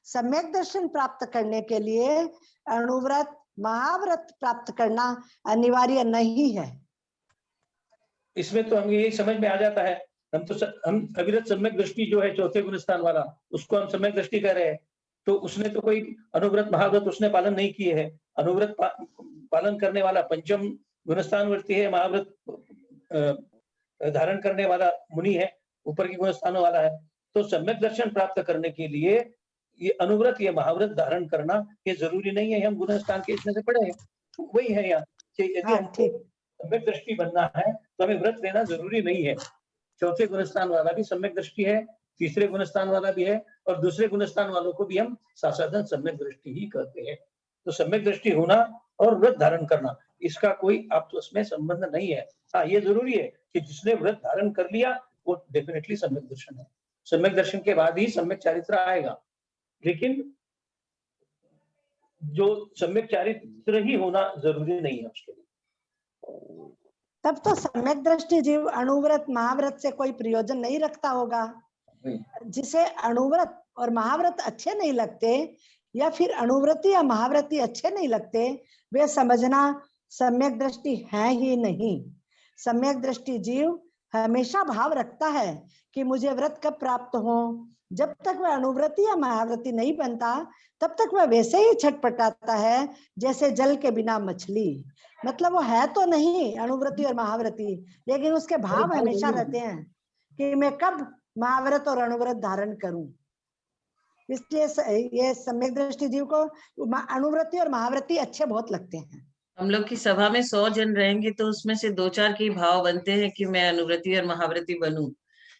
सम्यक दर्शन प्राप्त करने के लिए अणुव्रत महाव्रत प्राप्त करना अनिवार्य नहीं है। इसमें तो हमें यही समझ में आ जाता है, हम अविरत सम्यक दृष्टि जो है चौथे गुण स्थान वाला, उसको हम सम्यक दृष्टि कह रहे हैं, तो उसने तो कोई अनुव्रत महाव्रत उसने पालन नहीं किए है। अनुव्रत पालन करने वाला पंचम गुणस्थानवर्ती है, महाव्रत धारण करने वाला मुनि है, ऊपर की गुणस्थानों वाला है। तो सम्यक दर्शन प्राप्त करने के लिए ये अनुव्रत या महाव्रत धारण करना ये जरूरी नहीं है। हम गुणस्थान के इसमें से पढ़े हैं, वही है यहाँ कि यदि हमको सम्यक दृष्टि बनना है तो हमें व्रत लेना जरूरी नहीं है। चौथे गुणस्थान वाला भी सम्यक दृष्टि है, तीसरे गुणस्थान वाला भी है, और दूसरे गुणस्थान वालों को भी हम साधारण सम्यक दृष्टि ही कहते हैं। तो सम्यक दृष्टि होना और व्रत धारण करना, इसका कोई आपस में संबंध नहीं है। हाँ, ये जरूरी है कि जिसने व्रत धारण कर लिया वो डेफिनेटली सम्यक दर्शन है। सम्यक दर्शन के बाद ही सम्यक चारित्र आएगा, लेकिन जो सम्यक चारित्र ही होना जरूरी नहीं है उसके लिए। तब तो सम्यक दृष्टि जीव अणुव्रत महाव्रत से कोई प्रयोजन नहीं रखता होगा। जिसे अणुव्रत और महाव्रत अच्छे नहीं लगते, या फिर अणुव्रती या महाव्रती अच्छे नहीं लगते, वे समझना सम्यक दृष्टि है ही नहीं। सम्यक दृष्टि जीव हमेशा भाव रखता है कि मुझे व्रत कब प्राप्त हो। जब तक वह अणुव्रती या महाव्रती नहीं बनता, तब तक वह वैसे ही छटपटाता है जैसे जल के बिना मछली। मतलब वो है तो नहीं अणुव्रती और महाव्रती, लेकिन उसके भाव हमेशा रहते हैं कि मैं कब महाव्रत और अणुव्रत धारण करूं। इसलिए ये सम्यक दृष्टि जीव को अणुव्रती और महाव्रती अच्छे बहुत लगते हैं। हम लोग की सभा में 100 जन रहेंगे तो उसमें से 2-4 के भाव बनते हैं कि मैं अनुव्रती और महाव्रती बनूं।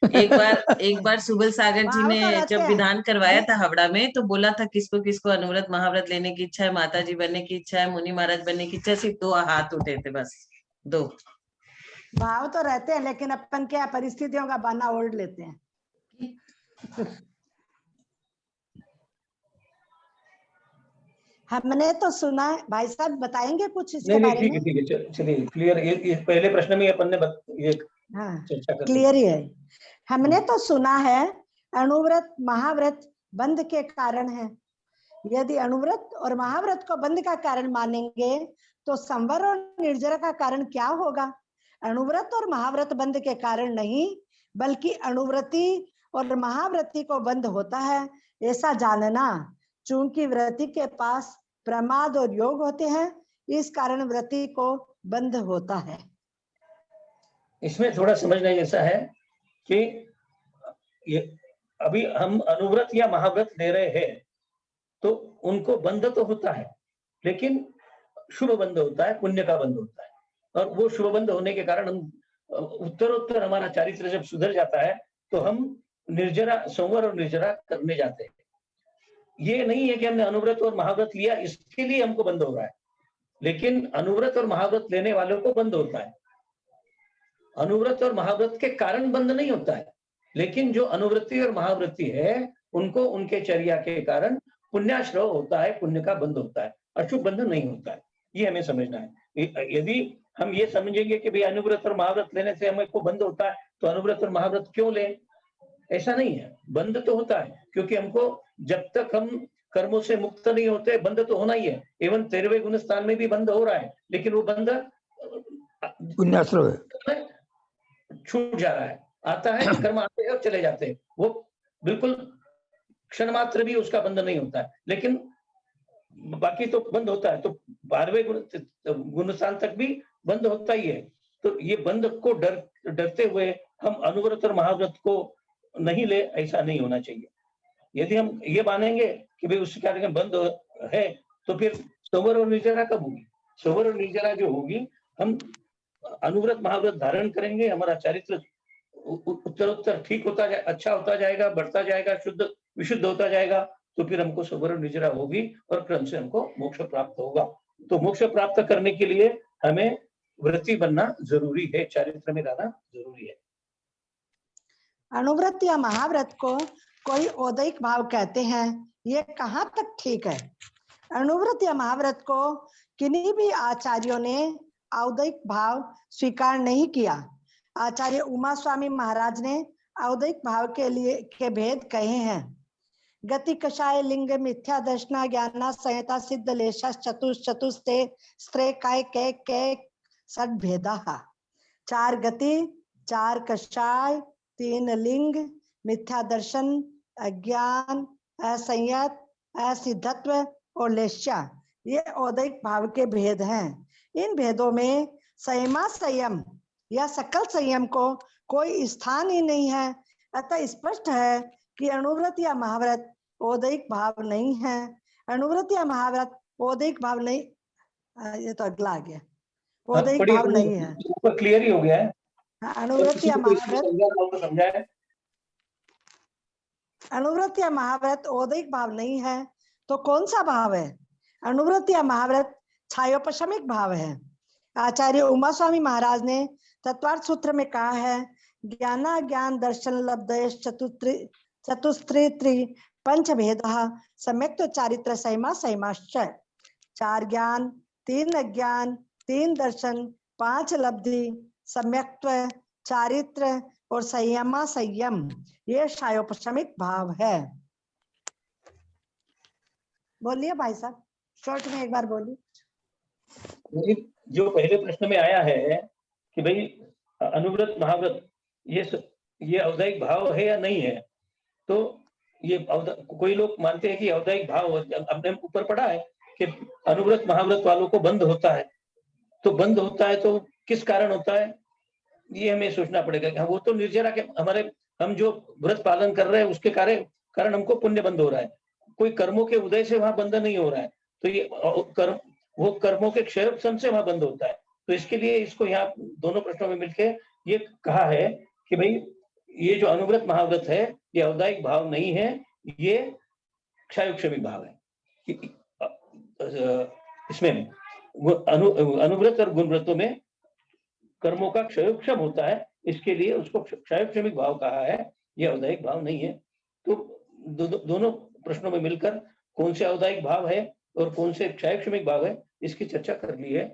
एक बार सुबल सागर जी ने जब विधान करवाया था हावड़ा में, तो बोला था किसको किसको अनुव्रत महाव्रत लेने की इच्छा है, माता जी बनने की इच्छा है, मुनि महाराज बनने की इच्छा, सिर्फ 2 हाथ उठे थे, बस 2 भाव तो रहते हैं, लेकिन अपन क्या परिस्थितियों का बहाना ओढ़ लेते हैं। हमने तो सुना है, भाई साहब बताएंगे कुछ इसके बारे में? ठीक है, चलिए क्लियर। ये पहले प्रश्न में अपन ने ये चर्चा कर क्लियर ही है। हमने तो सुना है अणुव्रत महाव्रत बंध के कारण है। यदि अणुव्रत और महाव्रत को बंध का कारण मानेंगे तो संवर और निर्जरा का कारण क्या होगा? अणुव्रत और महाव्रत बंध के कारण नहीं, बल्कि अणुव्रती और महाव्रती को बंध होता है, ऐसा जानना। चूंकि व्रती के पास प्रमाद और योग होते हैं, इस कारण व्रती को बंध होता है। इसमें थोड़ा समझना जैसा है कि ये अभी हम अनुव्रत या महाव्रत ले रहे हैं तो उनको बंध तो होता है, लेकिन शुभ बंध होता है, पुण्य का बंध होता है। और वो शुभ बंध होने के कारण हम उत्तरोत्तर हमारा चारित्र जब सुधर जाता है तो हम निर्जरा, संवर और निर्जरा करने जाते हैं। ये नहीं है कि हमने अनुव्रत और महाव्रत लिया इसके लिए हमको बंद हो रहा है, लेकिन अनुव्रत और महाव्रत लेने वालों को बंद होता है। अनुव्रत और महाव्रत के कारण बंद नहीं होता है, लेकिन जो अनुव्रती और महाव्रती है उनको उनके चर्या के कारण पुण्याश्रव होता है, पुण्य का बंध होता है, अशुभ बंध नहीं होता है। ये हमें समझना है। यदि हम ये समझेंगे कि भाई अनुव्रत और महाव्रत लेने से हमें को बंध होता है तो अनुव्रत और महाव्रत क्यों लें, ऐसा नहीं है। बंध तो होता है, क्योंकि हमको जब तक हम कर्मों से मुक्त नहीं होते बंध तो होना ही है। एवं 13वें गुण स्थान में भी बंध हो रहा है, लेकिन वो बंध पुण्याश्रव है, छूट जा रहा है। आता है, कर्म आते हैं और चले जाते हैं, वो बिल्कुल क्षण मात्र भी उसका बंध नहीं होता है, लेकिन बाकी तो बंद होता है। तो 12वें गुण स्थान तक भी बंद होता ही है। तो ये बंध को डरते हुए हम अनुव्रत और महाव्रत को नहीं ले, ऐसा नहीं होना चाहिए। यदि हम ये मानेंगे कि भाई उसके कारण बंद है तो फिर संवर और निर्जरा कब होगी? संवर और निर्जरा जो होगी, हम अनुव्रत महाव्रत धारण करेंगे, हमारा चारित्र उत्तर ठीक होता जाए, अच्छा होता जाएगा, बढ़ता जाएगा, शुद्ध विशुद्ध होता जाएगा, तो फिर हमको सवर्ण निजरा होगी और क्रम से हमको मोक्ष प्राप्त होगा। तो मोक्ष प्राप्त करने के लिए हमें व्रती बनना जरूरी है, चारित्र में रहना जरूरी है। अनुव्रत या महाव्रत को कोई औदैक भाव कहते हैं, ये कहाँ तक ठीक है? अनुव्रत या महाव्रत को किन्हीं भी आचार्यों ने औदैक भाव स्वीकार नहीं किया। आचार्य उमा स्वामी महाराज ने औदैक भाव के भेद कहे हैं। गति कषाय लिंग मिथ्या दर्शना ज्ञाना संहिता सिद्ध लेश चतुस्ते स्त्रे काय के षड भेदा। 4 गति, 4 कषाय, 3 लिंग, मिथ्या दर्शन, अज्ञान, असंयत, असिद्धत्व और लेश्या, ये औदैक भाव के भेद हैं। इन भेदों में संयमा संयम या सकल संयम को कोई स्थान ही नहीं है। अतः स्पष्ट है कि अनुव्रत या महाव्रत औदैक भाव नहीं है। अनुव्रत या महाव्रत औदैक भाव नहीं, ये तो अगला आ गया, औदैक भाव नहीं है। क्लियर ही हो गया है। अनुव्रत या महाव्रत, अनुव्रत या महाव्रत औदैक भाव नहीं है तो कौन सा भाव है? अनुव्रत या महाव्रत छायोपशमिक भाव है। आचार्य उमा स्वामी महाराज ने तत्वार्थ सूत्र में कहा है, ज्ञाना ज्ञान दर्शन लब्धेश चतुस्त्री पंच भेद सम्यक्त्व चारित्र संयमा संयमाश्च। 4 ज्ञान, 3 अज्ञान, 3 दर्शन, 5 लब्धि, सम्यक्त्व, चारित्र और संयमा संयम, ये शायोपशमिक भाव है। बोलिए भाई साहब, शॉर्ट में एक बार बोलिए। जो पहले प्रश्न में आया है कि भाई अनुव्रत महाव्रत ये औदैक भाव है या नहीं है, तो ये कोई लोग मानते हैं कि औदैक भाव, अपने ऊपर पढ़ा है कि अनुव्रत महाव्रत वालों को बंद होता है। तो बंद होता है तो किस कारण होता है, ये हमें सोचना पड़ेगा। वो तो निर्जरा के हमारे, हम जो व्रत पालन कर रहे हैं उसके कारण हमको पुण्य बंद हो रहा है, कोई कर्मों के उदय से वहां बंद नहीं हो रहा है। तो ये वो कर्मों के क्षय से वहां बंद होता है। तो इसके लिए इसको यहाँ दोनों प्रश्नों में मिलके ये कहा है कि भाई ये जो अनुव्रत महाव्रत है ये औदायिक भाव नहीं है, ये क्षयोक्षमिक भाव है। इसमें अनुव्रत और गुणव्रतों में कर्मों का क्षयोक्षम होता है, इसके लिए उसको क्षयोक्षमिक भाव कहा है, ये औदायिक भाव नहीं है। तो दोनों प्रश्नों में मिलकर कौन से औदायिक भाव है और कौन से क्षयोक्षमिक भाव है, इसकी चर्चा कर ली है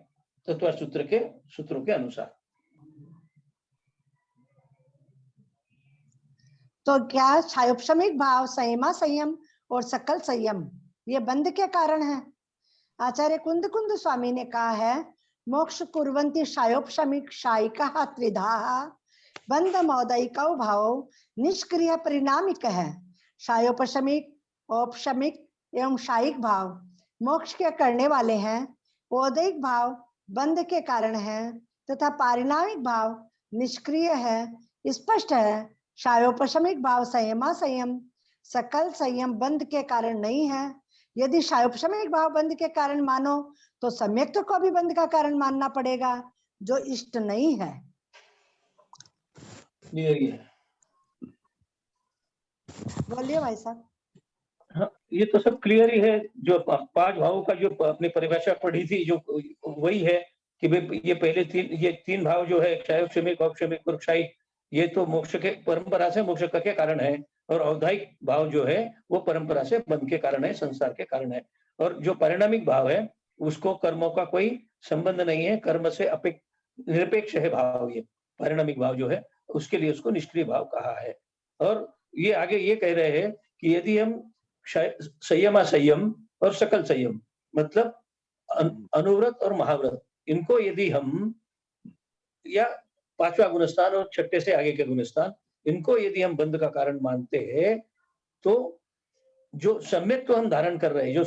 तत्व सूत्रों के अनुसार। तो क्या क्षयोक्षमिक भाव संयमा संयम और सकल संयम ये बंध के कारण है? आचार्य कुंद स्वामी ने कहा है, मोक्ष कुर्वन्ति क्षयोक्षमिक शायिका त्रिधा बंध मौदयिका भाव निष्क्रिय परिणामिक है। क्षयोपशमिक, औपशमिक एवं शायिक भाव मोक्ष के करने वाले हैं, औदयिक भाव बंध के कारण है तथा पारिणामिक भाव निष्क्रिय है। स्पष्ट है, क्षयोपशमिक भाव संयमा संयम, सकल संयम बंध के कारण नहीं है। यदि क्षयोपशमिक भाव बंध के कारण मानो तो सम्यक्त्व को भी बंध का कारण मानना पड़ेगा, जो इष्ट नहीं है। बोलिए भाई साहब। हाँ, ये तो सब क्लियर ही है। जो 5 भावों का जो अपनी परिभाषा पढ़ी थी, जो वही है कि भाई ये पहले 3 भाव जो है क्षयोक्षमिक, औपशमिक और क्षयिक, ये तो मोक्ष के परंपरा से मोक्ष के कारण है, और औदायिक भाव जो है वो परंपरा से बंध के कारण है, संसार के कारण है। और जो परिणामिक भाव है उसको कर्मों का कोई संबंध नहीं है, कर्म से निरपेक्ष है भाव। ये परिणामिक भाव जो है उसके लिए उसको निष्क्रिय भाव कहा है। और ये आगे ये कह रहे हैं कि यदि हम संयम असंयम और सकल संयम, मतलब अनुव्रत और महाव्रत, इनको यदि हम, या 5वां गुणस्थान और 6ठे से आगे के गुणस्थान, इनको यदि हम बंध का कारण मानते हैं, तो जो सम्यक्त्व हम धारण कर रहे हैं, जो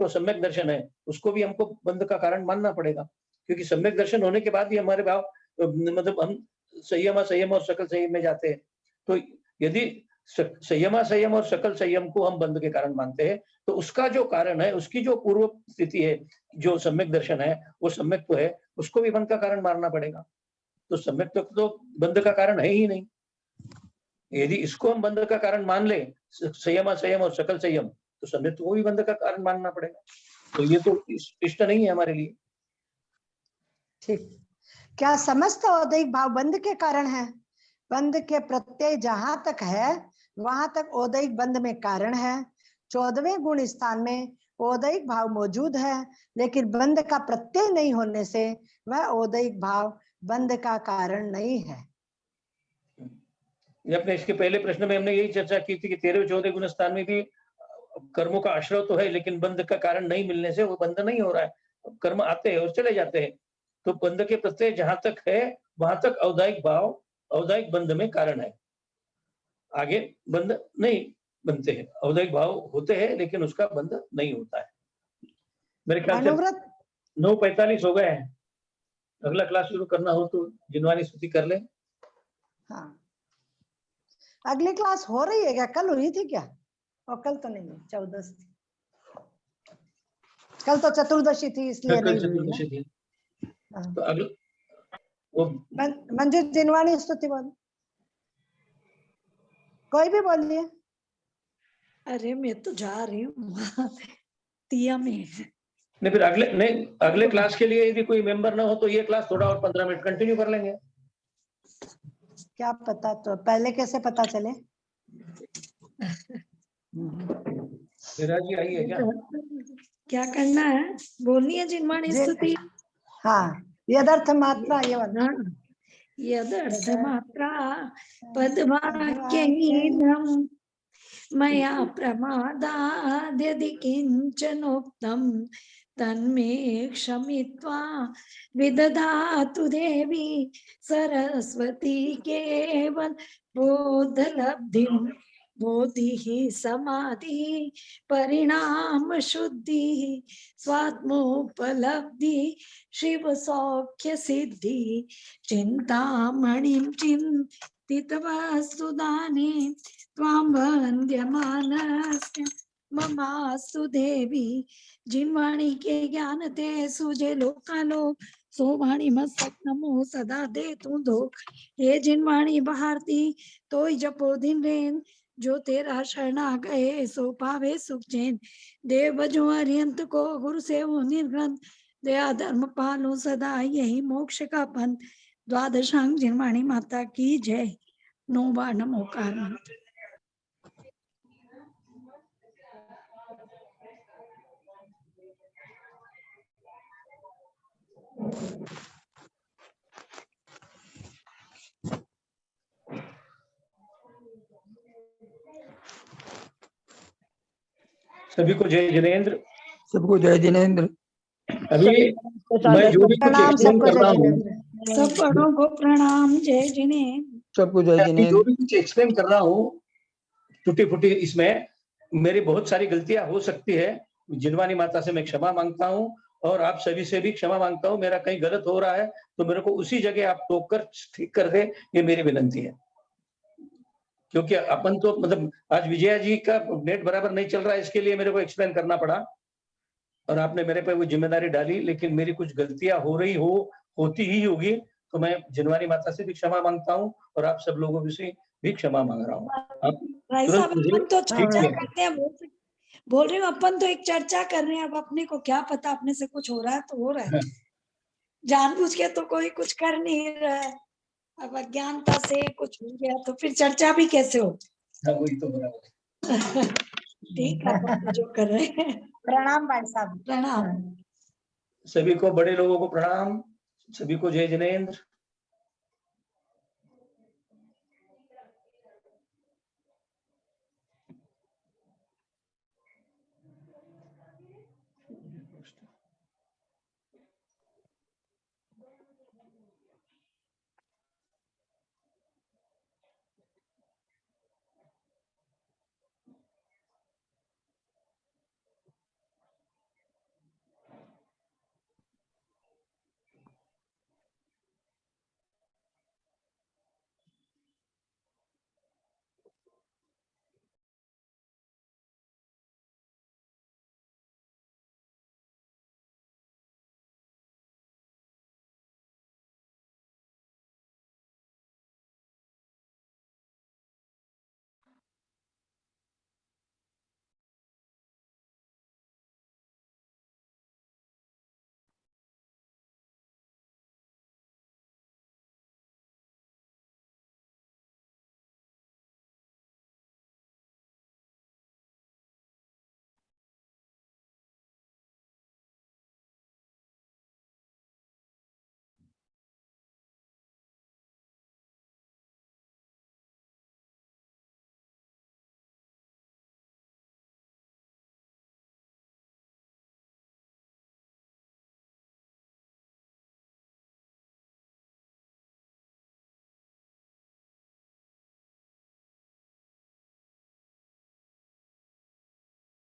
सम्यक दर्शन है, उसको भी हमको बंध का कारण मानना पड़ेगा। क्योंकि सम्यक दर्शन होने के बाद ही हमारे भाव, मतलब हम संयम संयम और सकल संयम में जाते हैं। तो यदि संयम संयम और सकल संयम को हम बंध के कारण मानते हैं, तो उसका जो कारण है, उसकी जो पूर्व स्थिति है, जो सम्यक दर्शन है, वो सम्यक्त्व है, उसको भी बंध का कारण मानना पड़ेगा। तो सम्यक्त्व तो बंध का कारण है ही नहीं। यदि इसको हम बंध का कारण मान ले, संयम असंयम और सकल संयम, तो सम्यक को भी बंध का कारण मानना पड़ेगा। तो ये तो इष्ट नहीं है हमारे लिए। ठीक। क्या समस्त औदैहिक भाव बंध के कारण है? बंध के प्रत्यय जहां तक है वहां तक औदैहिक बंध में कारण है। 14वें गुण स्थान में औदैहिक भाव मौजूद है, लेकिन बंध का प्रत्यय नहीं होने से वह औदैहिक भाव बंध का कारण नहीं है। ये अपने इसके पहले प्रश्न में हमने यही चर्चा की थी कि 13वें 14वें गुण स्थान में भी कर्मों का आश्रय तो है, लेकिन बंध का कारण नहीं मिलने से वो बंध नहीं हो रहा है। कर्म आते हैं और चले जाते हैं। तो बंध के प्रत्यय जहां तक है वहां तक औदायिक भाव औदायिक बंध में कारण है। आगे बंध नहीं बनते हैं, औदायिक भाव होते हैं लेकिन उसका बंध नहीं होता है। मेरे ख्याल से 9:45 हो गए हैं। अगला क्लास शुरू करना हो तो जिनवानी स्तुति कर ले। हाँ, अगली क्लास हो रही है क्या? कल हुई थी क्या? और कल तो नहीं है, 14 थी। कल तो चतुर्दशी थी इसलिए नहीं हुई थी। हाँ। तो अगला वो मंजू जिनवानी स्तुति बोल, कोई भी बोलिए। अरे मैं तो जा रही हूँ तिया में। नहीं फिर अगले क्लास के लिए यदि कोई मेंबर ना हो तो ये क्लास थोड़ा और 15 मिनट कंटिन्यू कर लेंगे। क्या पता, तो पहले कैसे पता चले? जी आई है क्या? क्या करना है? बोलनी है जिनवानी स्तुति। हाँ, यदर्थ मात्रा ये वाला। यदर्थ मात्रा पदवाक्यहीनम् मया प्रमादाद् यदि किंचनोक्तं तन्मे क्षमित्वा विदधातु देवी सरस्वती केवल बोधलब्धिं। बोधिः समाधि परिणाम शुद्धि स्वात्मोपलब्धि शिव सौख्य सिद्धि चिंतामणिं चिंतितवस्तु दाने त्वां वन्द्यमानस्य ममास्तु देवी। जिनवाणी के ज्ञान ते सुजे लोकालोक सोवाणी मस्तक नमो सदा दे तू धोख। हे जिनवाणी बहारती तोय जपो दिन रेन जो तेरा शरण आ गए सो पावे सुख चैन। देव बजो अरियंत को गुरु से वो निर्ग्रंथ दया धर्म पालो सदा यही मोक्ष का पंथ। द्वादशांग जिनवाणी माता की जय। 9 बार नमोकार मंत्र। सभी को जय जिनेंद्र। सबको जय जिनेंद्र। अभी मैं जो भी कुछ एक्सप्लेन कर रहा हूँ, सब बड़ों को प्रणाम। जय जिनेंद्र। सबको जय जो जिनेंद्र। भी कुछ एक्सप्लेन कर रहा हूँ टूटी फूटी, इसमें मेरी बहुत सारी गलतियां हो सकती है। जिनवानी माता से मैं क्षमा मांगता हूँ और आप सभी से भी क्षमा मांगता हूँ। मेरा कहीं गलत हो रहा है तो मेरे को उसी जगह आप टोक कर ठीक कर दे, ये मेरी विनंती है। क्योंकि अपन तो मतलब आज विजया जी का नेट बराबर नहीं चल रहा है, इसके लिए मेरे को एक्सप्लेन करना पड़ा और आपने मेरे पे वो जिम्मेदारी डाली, लेकिन मेरी कुछ गलतियां हो रही होती ही होगी, तो मैं जिनवानी माता से भी क्षमा मांगता हूँ और आप सब लोगों से भी क्षमा मांग रहा हूँ। भाई साहब अपन तो चर्चा करते हैं, बोल रही हूँ अपन तो एक चर्चा कर रहे हैं। अब अपने को क्या पता, अपने से कुछ हो रहा है तो हो रहा है, जानबूझ के तो कोई कुछ कर नहीं रहा है। अब अज्ञानता से कुछ हो गया तो फिर चर्चा भी कैसे हो? वही तो बराबर। ठीक है, अपन जो कर रहे हैं। प्रणाम भाई साहब। प्रणाम। सभी को, बड़े लोगों को प्रणाम। सभी को जय जिनेंद्र।